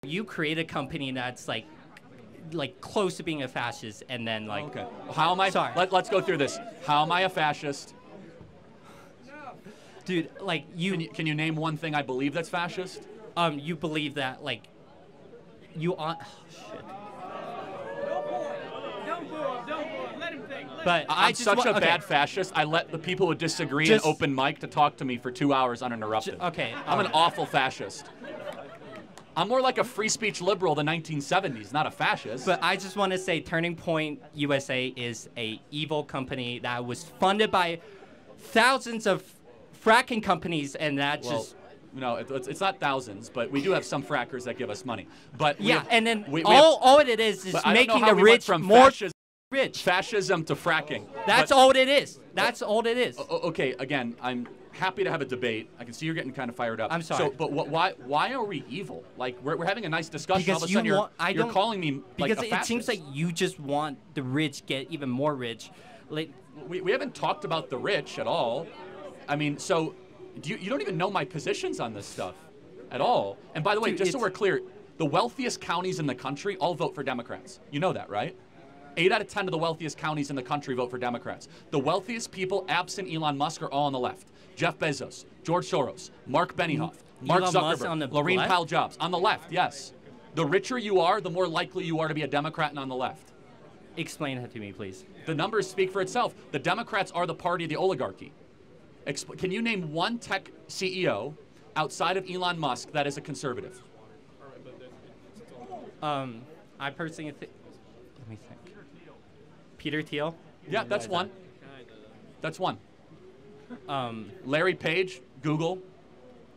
You create a company that's like close to being a fascist, and then like. Okay. How am I? Sorry. Let's go through this. How am I a fascist? Dude, like Can you name one thing I believe that's fascist? You believe that like you on. Oh, shit. Don't boo him. Let him think. But I'm such a bad fascist. I let the people who disagree in open mic to talk to me for 2 hours uninterrupted. Okay. I'm an awful fascist. I'm more like a free speech liberal of the 1970s, not a fascist. But I just want to say Turning Point USA is a evil company that was funded by thousands of fracking companies, and that just... No, it's not thousands, but we do have some frackers that give us money. But and then all it is making the rich more rich. Fascism to fracking. That's all it is. That's all it is. Okay, again, I'm happy to have a debate. I can see you're getting kind of fired up. I'm sorry. So, but why are we evil? Like we're having a nice discussion. Because all of a sudden you're calling me like because a fascist. It seems like you just want the rich get even more rich. Like we haven't talked about the rich at all. I mean, so. You don't even know my positions on this stuff at all. And by the way, just so we're clear, the wealthiest counties in the country all vote for Democrats. You know that, right? 8 out of 10 of the wealthiest counties in the country vote for Democrats. The wealthiest people, absent Elon Musk, are all on the left. Jeff Bezos, George Soros, Mark Benioff, Mark Zuckerberg, Laurene Powell Jobs. On the left, yes. The richer you are, the more likely you are to be a Democrat and on the left. Explain that to me, please. The numbers speak for itself. The Democrats are the party of the oligarchy. Can you name one tech CEO outside of Elon Musk that is a conservative? I personally think. Let me think. Peter Thiel. Yeah, that's one. That's one. Larry Page, Google,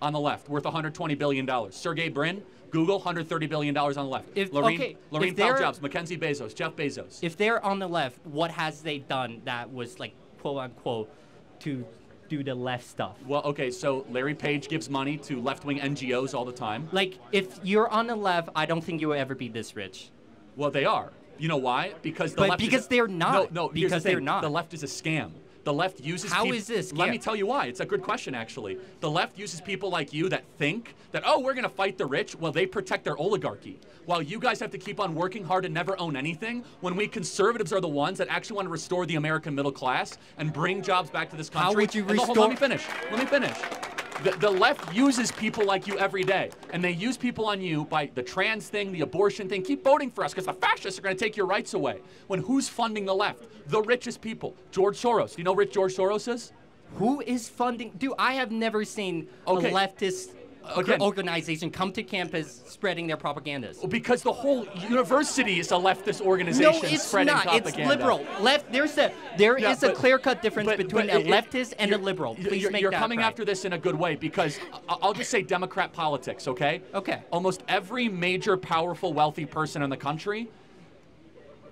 on the left, worth $120 billion. Sergey Brin, Google, $130 billion on the left. Laurene Powell Jobs, Mackenzie Bezos, Jeff Bezos. If they're on the left, what has they done that was like quote unquote to do the left stuff? Well, okay, so Larry Page gives money to left-wing NGOs all the time. Like, if you're on the left, I don't think you will ever be this rich. Well, they are. You know why? Because the left they're not. No, because they're not. The left is a scam. The left uses How is this? Let me tell you why. It's a good question, actually. The left uses people like you that think that, oh, we're going to fight the rich. Well, they protect their oligarchy. While you guys have to keep on working hard and never own anything, when we conservatives are the ones that actually want to restore the American middle class and bring jobs back to this country. How would you restore? Let me finish. Let me finish. The left uses people like you every day, and they use people on you by the trans thing, the abortion thing. Keep voting for us because the fascists are going to take your rights away. When who's funding the left? The richest people. George Soros. Do you know who rich George Soros is? Who is funding? Dude, I have never seen a leftist organization come to campus spreading their propagandas. Because the whole university is a leftist organization spreading propaganda. It's liberal. There is a clear-cut difference between a leftist and a liberal. Please make that You're coming right. after this in a good way because I'll just say Democrat politics, okay? Okay. Almost every major, powerful, wealthy person in the country,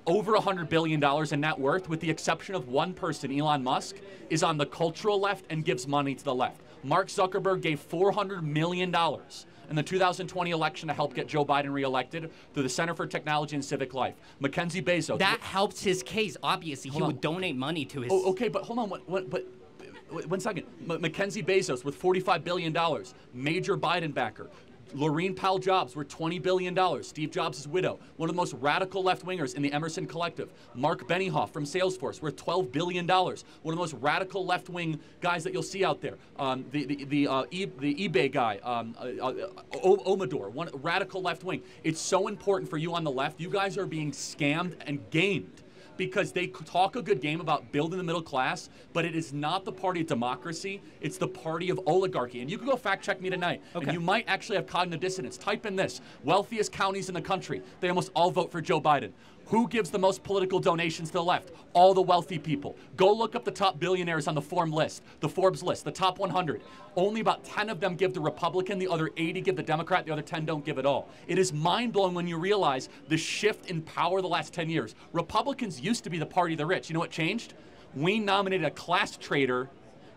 over $100 billion in net worth, with the exception of one person, Elon Musk, is on the cultural left and gives money to the left. Mark Zuckerberg gave $400 million in the 2020 election to help get Joe Biden reelected through the Center for Technology and Civic Life. Mackenzie Bezos. That helps his case. Obviously, he would donate money to his... Okay, but hold on. One second. Mackenzie Bezos with $45 billion, major Biden backer. Laurene Powell Jobs worth $20 billion. Steve Jobs' widow, one of the most radical left-wingers in the Emerson Collective. Mark Benioff from Salesforce worth $12 billion. One of the most radical left-wing guys that you'll see out there. The eBay guy, Omador, one radical left-wing. It's so important for you on the left. You guys are being scammed and gamed, because they talk a good game about building the middle class, but it is not the party of democracy, it's the party of oligarchy. And you can go fact check me tonight, and you might actually have cognitive dissonance. Type in this: wealthiest counties in the country, they almost all vote for Joe Biden. Who gives the most political donations to the left? All the wealthy people. Go look up the top billionaires on the Forbes list, the top 100. Only about 10 of them give the Republican, the other 80 give the Democrat, the other 10 don't give at all. It is mind-blowing when you realize the shift in power the last 10 years. Republicans used to be the party of the rich. You know what changed? We nominated a class traitor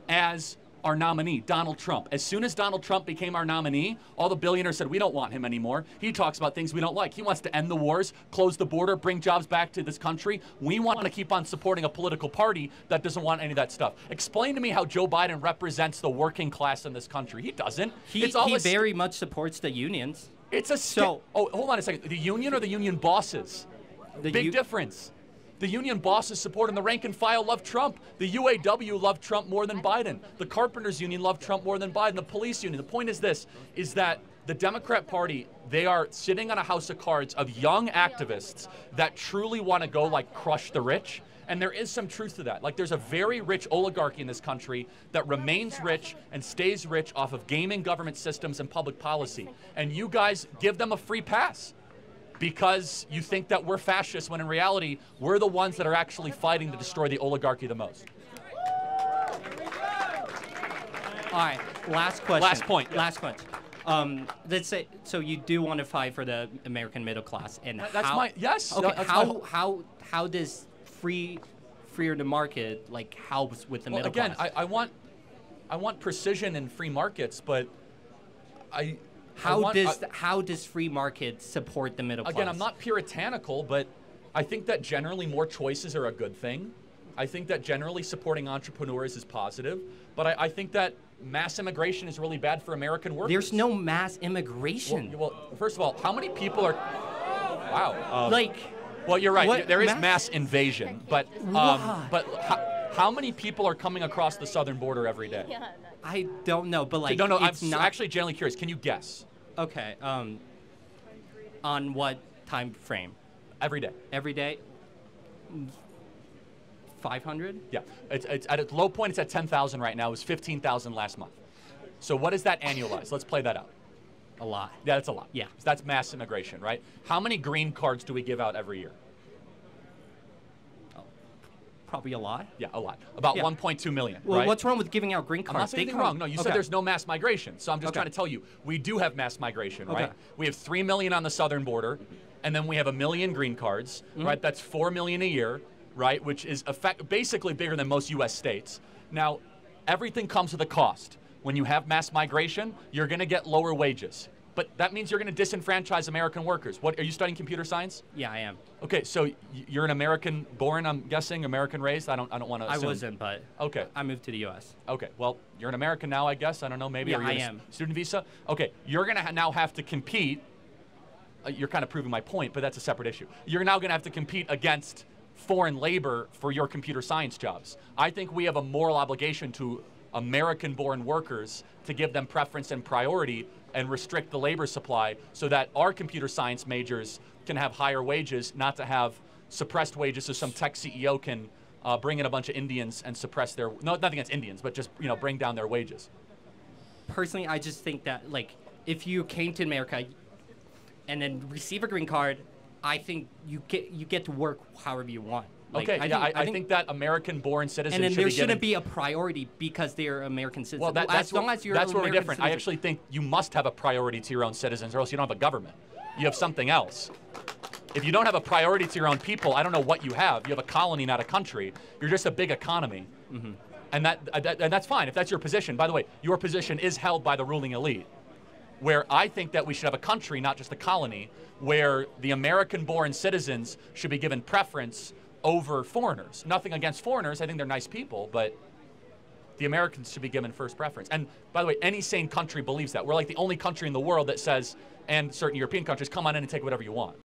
as our nominee, Donald Trump. As soon as Donald Trump became our nominee, all the billionaires said, we don't want him anymore. He talks about things we don't like. He wants to end the wars, close the border, bring jobs back to this country. We want to keep on supporting a political party that doesn't want any of that stuff. Explain to me how Joe Biden represents the working class in this country. He doesn't. He very much supports the unions. It's a oh, hold on a second. The union or the union bosses? Big difference. The union bosses supporting the rank and file love Trump. The UAW loved Trump more than Biden. The carpenters union loved Trump more than Biden. The police union. The point is this, is that the Democrat Party, they are sitting on a house of cards of young activists that truly want to go like crush the rich. And there is some truth to that. Like there's a very rich oligarchy in this country that remains rich and stays rich off of gaming government systems and public policy. And you guys give them a free pass because you think that we're fascists when in reality, we're the ones that are actually fighting to destroy the oligarchy the most. All right, last question. Last point. Last question. Let's say, so you do want to fight for the American middle class, and that's how, my, yes. Okay, that's how does freer the market like helps with the middle again, class? I want precision in free markets, but how does free market support the middle class? Again, I'm not puritanical, but I think that generally more choices are a good thing. I think that generally supporting entrepreneurs is positive, but I think that mass immigration is really bad for American workers. There's no mass immigration. Well, first of all, how many people are? Wow. Well, you're right. There is mass invasion, but how many people are coming across the southern border every day? I don't know, but like no, I'm not actually genuinely curious. Can you guess? Okay. On what time frame? Every day. Every day. 500? Yeah. It's at its low point. It's at 10,000 right now. It was 15,000 last month. So what is that annualized? Let's play that out. A lot. Yeah, that's a lot. Yeah. So that's mass immigration, right? How many green cards do we give out every year? Oh, probably a lot. Yeah, a lot. About 1.2 million. Well, right? what's wrong with giving out green cards? I'm not saying anything wrong. No, you said there's no mass migration. So I'm just trying to tell you, we do have mass migration, right? We have 3 million on the southern border, and then we have 1 million green cards, right? That's 4 million a year, right? Which is basically bigger than most U.S. states. Now, everything comes with a cost. When you have mass migration, you're going to get lower wages. But that means you're going to disenfranchise American workers. What, are you studying computer science? Yeah, I am. Okay, so you're an American born, I'm guessing, American raised? I don't want to assume. I wasn't, but okay. I moved to the U.S. Okay, well, you're an American now, I guess. I don't know, maybe. Yeah, or you're I am. Student visa? Okay, you're going to now have to compete. You're kind of proving my point, but that's a separate issue. You're now going to have to compete against foreign labor for your computer science jobs. I think we have a moral obligation to American-born workers to give them preference and priority and restrict the labor supply so that our computer science majors can have higher wages, not to have suppressed wages so some tech CEO can bring in a bunch of Indians and suppress their, no, nothing against Indians, but just, bring down their wages. Personally, I just think that, like, if you came to America and then receive a green card, I think you get to work however you want. Like, okay, I think that American-born citizens and then should there be shouldn't be a priority because they're American citizens. Well, that's as long as you're that's where we're American different. citizen. I actually think you must have a priority to your own citizens, or else you don't have a government. You have something else. If you don't have a priority to your own people, I don't know what you have. You have a colony, not a country. You're just a big economy. Mm-hmm. And that's fine if that's your position. By the way, your position is held by the ruling elite, where I think that we should have a country, not just a colony, where the American-born citizens should be given preference over foreigners. Nothing against foreigners. I think they're nice people, but the Americans should be given first preference. And by the way, any sane country believes that. We're like the only country in the world that says, and certain European countries, come on in and take whatever you want.